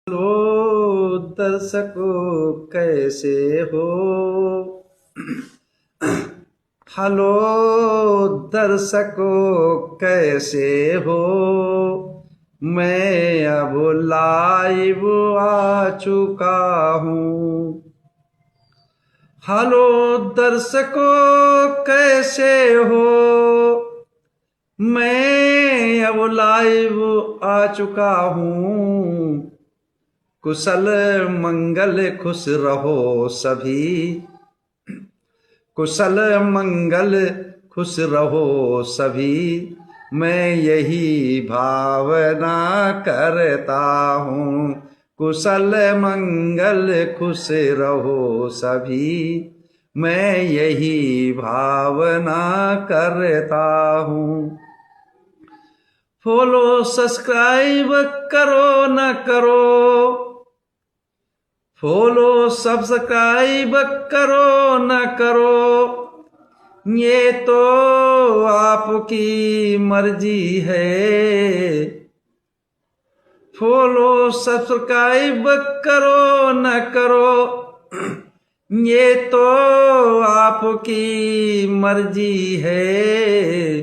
Hello दर्शकों, कैसे हो। हेलो दर्शकों, कैसे हो। मैं अब लाइव आ चुका हूँ। हेलो दर्शकों, कैसे हो। मैं अब लाइव आ चुका हूँ। कुशल मंगल खुश रहो सभी। कुशल मंगल खुश रहो सभी। मैं यही भावना करता हूँ। कुशल मंगल खुश रहो सभी। मैं यही भावना करता हूँ। फॉलो सब्सक्राइब करो न करो। फॉलो सब्सक्राइब करो न करो, ये तो आपकी मर्जी है। फॉलो सब्सक्राइब करो न करो, ये तो आपकी मर्जी है।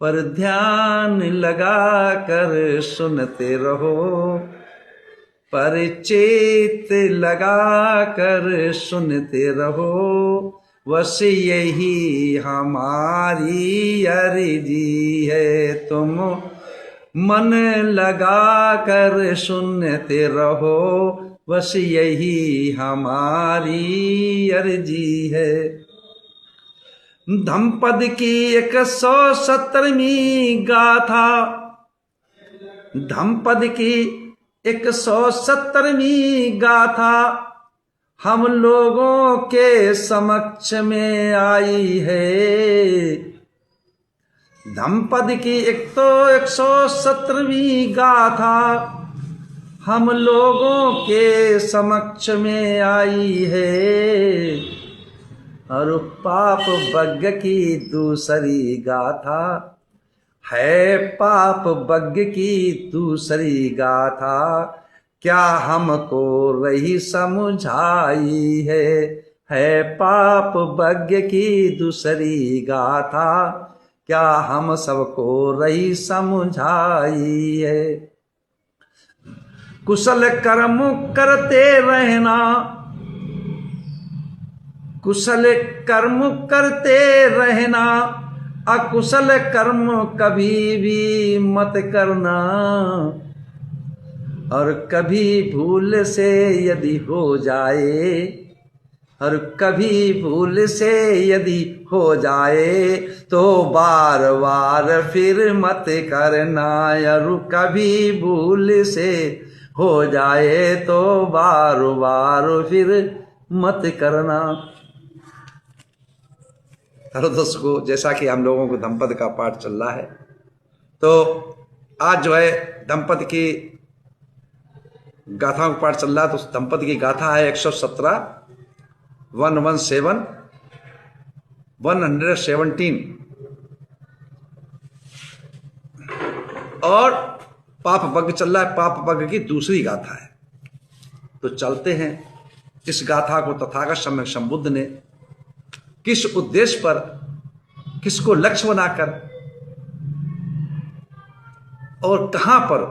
पर ध्यान लगा कर सुनते रहो। परिचित लगा कर सुनते रहो। बस यही हमारी अर्जी है। तुम मन लगा कर सुनते रहो। बस यही हमारी अर्जी है। धम्पद की 170वीं गाथा। धम्पद की 170वीं गाथा हम लोगों के समक्ष में आई है। धम्पद की 170वीं गाथा हम लोगों के समक्ष में आई है। और पाप बग्ग की दूसरी गाथा है। पाप बग्ग की दूसरी गाथा क्या हमको रही समझाई है। पाप बग्ग की दूसरी गाथा क्या हम सबको रही समझाई है। कुशल कर्म करते रहना। कुशल कर्म करते रहना। अकुशल कर्म कभी भी मत करना। और कभी भूल से यदि हो जाए। और कभी भूल से यदि हो जाए तो बार बार फिर मत करना। और कभी भूल से हो जाए तो बार बार फिर मत करना। हेलो दोस्तों, जैसा कि हम लोगों को धम्पद का पाठ चल रहा है, तो आज जो है धम्पद की गाथाओं का पाठ चल रहा है। तो धम्पद की गाथा है 117, 117, 117। और पाप बग्ग चल रहा है। पाप बग्ग की दूसरी गाथा है। तो चलते हैं इस गाथा को तथागत सम्यक संबुद्ध ने किस उद्देश्य पर, किसको लक्ष्य बनाकर और कहां पर,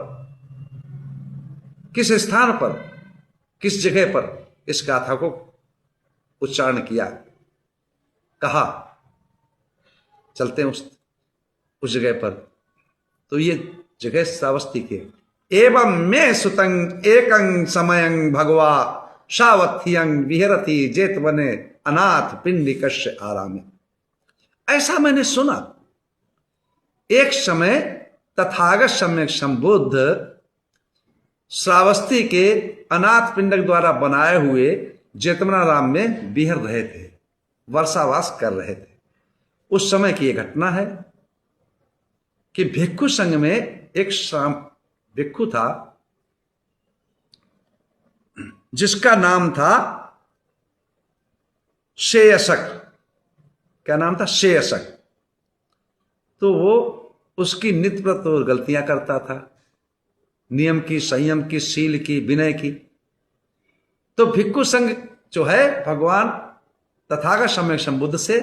किस स्थान पर, किस जगह पर इस गाथा को उच्चारण किया, कहा। चलते हैं उस जगह पर। तो ये जगह श्रावस्ती के। एवं मैं सुतंग एकं समयं भगवा सावथियं विहरति जेत बने अनाथ पिंडिकस्य आरामे। ऐसा मैंने सुना, एक समय तथागत सम्यक संबुद्ध श्रावस्ती के अनाथ पिंडक द्वारा बनाए हुए जेतवनाराम में विहर रहे थे, वर्षावास कर रहे थे। उस समय की यह घटना है कि भिक्षु संघ में एक भिक्षु था जिसका नाम था शेयसक। क्या नाम था? शेयसक। तो वो उसकी नित्य प्रत गलतियां करता था। नियम की, संयम की, शील की, विनय की। तो भिक्षु संघ जो है भगवान तथागत सम्यक संबुद्ध से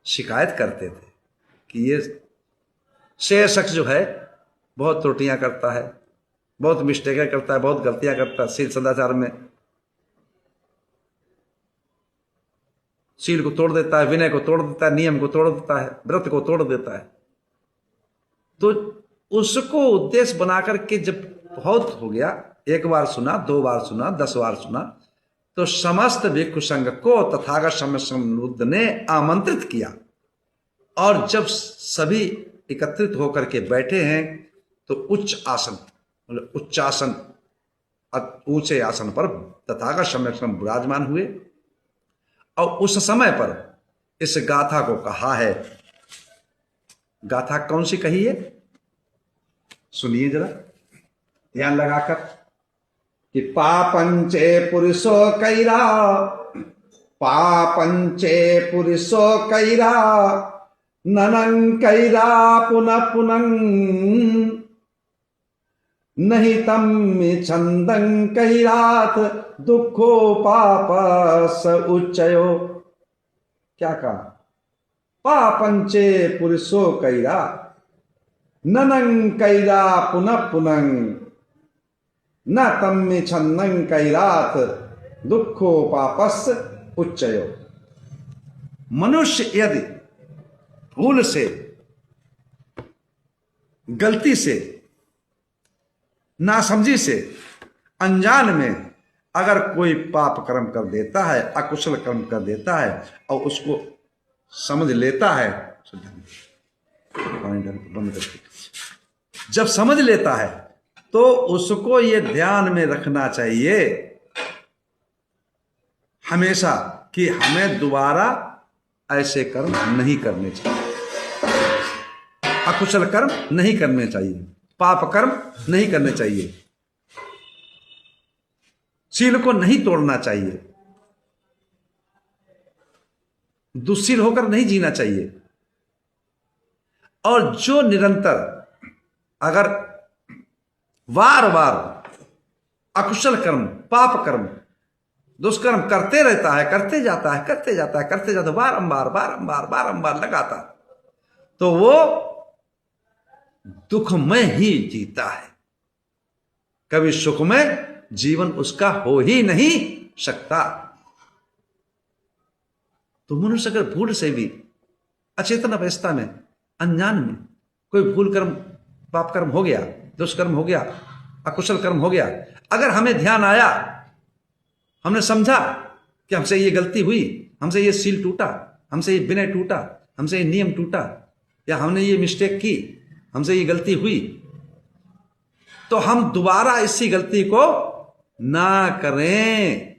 शिकायत करते थे कि ये शेर शख्स जो है बहुत त्रुटियां करता है, बहुत मिस्टेकें करता है, बहुत गलतियां करता है, शील सदाचार में शील को तोड़ देता है, विनय को तोड़ देता है, नियम को तोड़ देता है, व्रत को तोड़ देता है। तो उसको उद्देश्य बनाकर के जब बहुत हो गया, एक बार सुना, 2 बार सुना, 10 बार सुना, तो समस्त भिक्षु संघ को तथागत सम्यक संबुद्ध ने आमंत्रित किया। और जब सभी एकत्रित होकर के बैठे हैं तो उच्च आसन, मतलब उच्चासन, ऊंचे आसन पर तथागत सम्यक संबुद्ध विराजमान हुए और उस समय पर इस गाथा को कहा है। गाथा कौन सी कही है सुनिए जरा ध्यान लगाकर कि पापंचे पुरुषो कैरा, पापंचे पुरुषो कैरा, ननं कैरा पुनः पुनः, नहीं तम छंदं कैरात दुखो पाप स उच्चयो। क्या कहा? पापंचे पुरुषो कैरा, ननं कैरा पुनः पुनः, न तम छंदं कैरात दुखो पापस उच्चयो। मनुष्य यदि भूल से, गलती से, नासमझी से, अनजान में अगर कोई पाप कर्म कर देता है, अकुशल कर्म कर देता है और उसको समझ लेता है, बंद करके जब समझ लेता है तो उसको ये ध्यान में रखना चाहिए हमेशा कि हमें दोबारा ऐसे कर्म नहीं करने चाहिए, अकुशल कर्म नहीं करने चाहिए, पाप कर्म नहीं करने चाहिए, शील को नहीं तोड़ना चाहिए, दुश्शील होकर नहीं जीना चाहिए। और जो निरंतर अगर बार बार अकुशल कर्म, पाप कर्म, दुष्कर्म करते रहता है, करते जाता है, करते जाता है, करते जाता है, बारंबार बारंबार बारंबार लगातार, तो वो दुखमय ही जीता है, कभी सुखमय जीवन उसका हो ही नहीं सकता। तो मनुष्य अगर भूल से भी, अचेतन अवस्था में, अनजान में कोई भूल कर्म, पाप कर्म हो गया, दुष्कर्म हो गया, अकुशल कर्म हो गया, अगर हमें ध्यान आया, हमने समझा कि हमसे ये गलती हुई, हमसे ये सील टूटा, हमसे ये विनय टूटा, हमसे ये नियम टूटा, या हमने ये मिस्टेक की, हमसे ये गलती हुई, तो हम दोबारा इसी गलती को ना करें,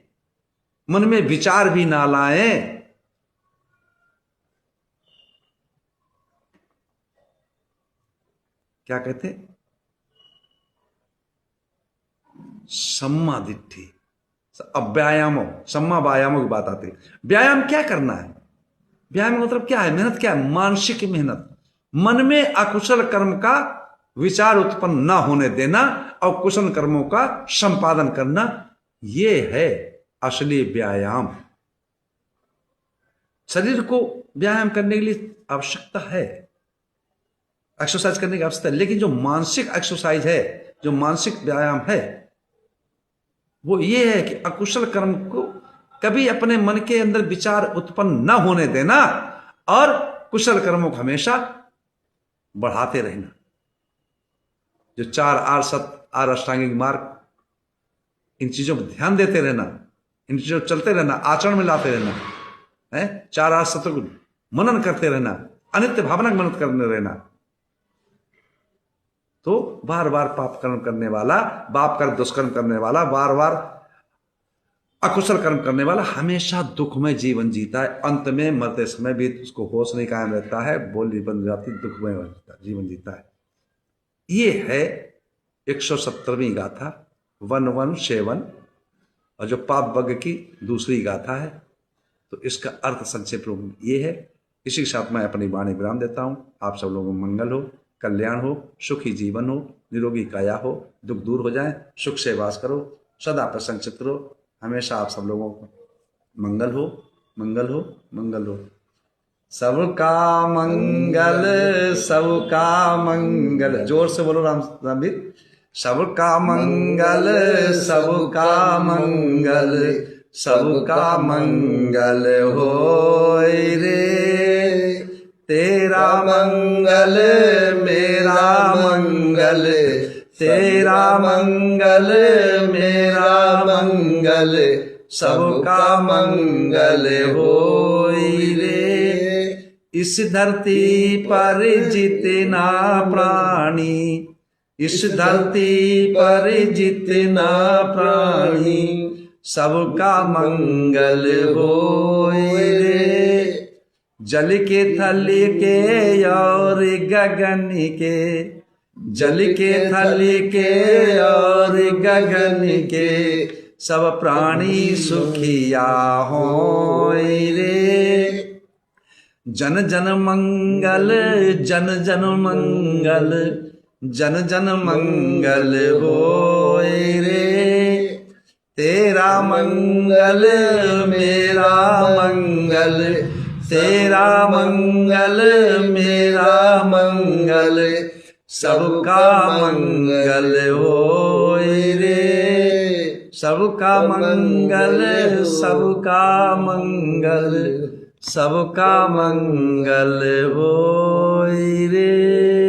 मन में विचार भी ना लाएं। क्या कहते? सम्मा दिट्ठी। अब व्यायामो, सम्मा व्यायामों की बात आती है। व्यायाम क्या करना है? व्यायाम मतलब क्या है? मेहनत क्या है? मानसिक मेहनत, मन में अकुशल कर्म का विचार उत्पन्न न होने देना और कुशल कर्मों का संपादन करना, यह है असली व्यायाम। शरीर को व्यायाम करने के लिए आवश्यकता है, एक्सरसाइज करने की आवश्यकता है, लेकिन जो मानसिक एक्सरसाइज है, जो मानसिक व्यायाम है, वो ये है कि अकुशल कर्म को कभी अपने मन के अंदर विचार उत्पन्न न होने देना और कुशल कर्मों को हमेशा बढ़ाते रहना। जो 4 आर सत, आर अष्टांगिक मार्ग, इन चीजों पर ध्यान देते रहना, इन चीजों चलते रहना, आचरण में लाते रहना है, 4 आर सत्य को मनन करते रहना, अनित्य भावना मनन करने रहना, तो बार बार पाप कर्म करने वाला, बाप कर्म दुष्कर्म करने वाला, बार बार अकुशल कर्म करने वाला हमेशा दुखमय जीवन जीता है। अंत में मरते समय भी उसको होश नहीं कायम रहता है, बोली बन जाती, दुखमय जीवन जीता है। ये है 170वीं गाथा 117 और जो पाप वर्ग की दूसरी गाथा है। तो इसका अर्थ संक्षेप रूप ये है। इसी के साथ मैं अपनी वाणी विराम देता हूं। आप सब लोगों को मंगल हो। कल्याण हो, सुखी जीवन हो, निरोगी काया हो, दुख दूर हो जाए, सुख से वास करो, सदा प्रसन्न चित्त रहो, हमेशा आप सब लोगों को मंगल हो, मंगल हो, मंगल हो। सबका मंगल, सबका मंगल, जोर से बोलो रामवीर। सबका मंगल, सबका मंगल, सबका मंगल होय रे। तेरा मंगल मेरा मंगल, तेरा मंगल मेरा मंगल, सबका मंगल होय रे। इस धरती पर जितना प्राणी, इस धरती पर जितना प्राणी, सबका मंगल होय रे। जल के थल के और गगन के, जल के थल के और गगन के, सब प्राणी सुखिया होय रे। जन जन मंगल, जन जन मंगल, जन जन मंगल होय रे। तेरा मंगल मेरा मंगल, तेरा मंगल मेरा मंगल, सबका मंगल होय रे। सबका मंगल, सबका मंगल, सबका मंगल होय रे।